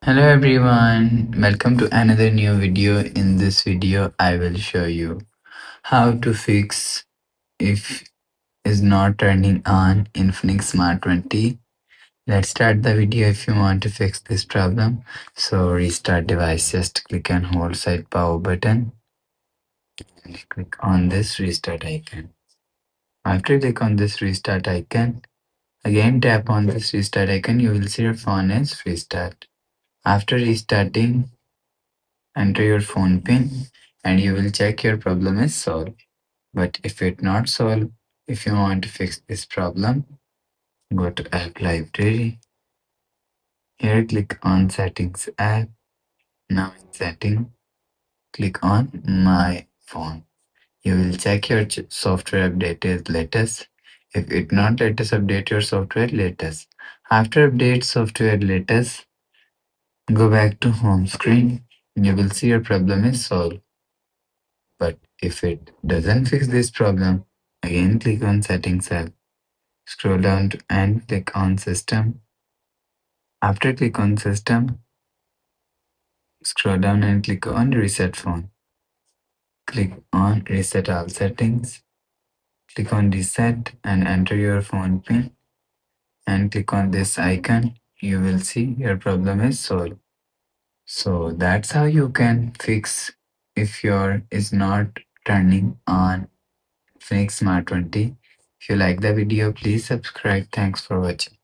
Hello everyone, welcome to another new video. In this video, I will show you how to fix if is not turning on Infinix Smart 20. Let's start the video. If you want to fix this problem, so restart device, just click and hold side power button and click on this restart icon. After click on this restart icon, again tap on this restart icon, you will see your phone is restart. After restarting, enter your phone pin and you will check your problem is solved. But if it not solved, if you want to fix this problem, go to app library. Here click on settings app. Now in setting, click on my phone. You will check your software update is latest. If it not latest, update your software latest. After update software latest, go back to home screen. You will see your problem is solved. But if it doesn't fix this problem, again click on Settings app. Scroll down to and click on System. After click on System, scroll down and click on Reset Phone. Click on Reset All Settings. Click on Reset and enter your phone PIN and click on this icon. You will see your problem is solved. So that's how you can fix if your is not turning on Infinix Smart 20. If you like the video, please subscribe. Thanks for watching.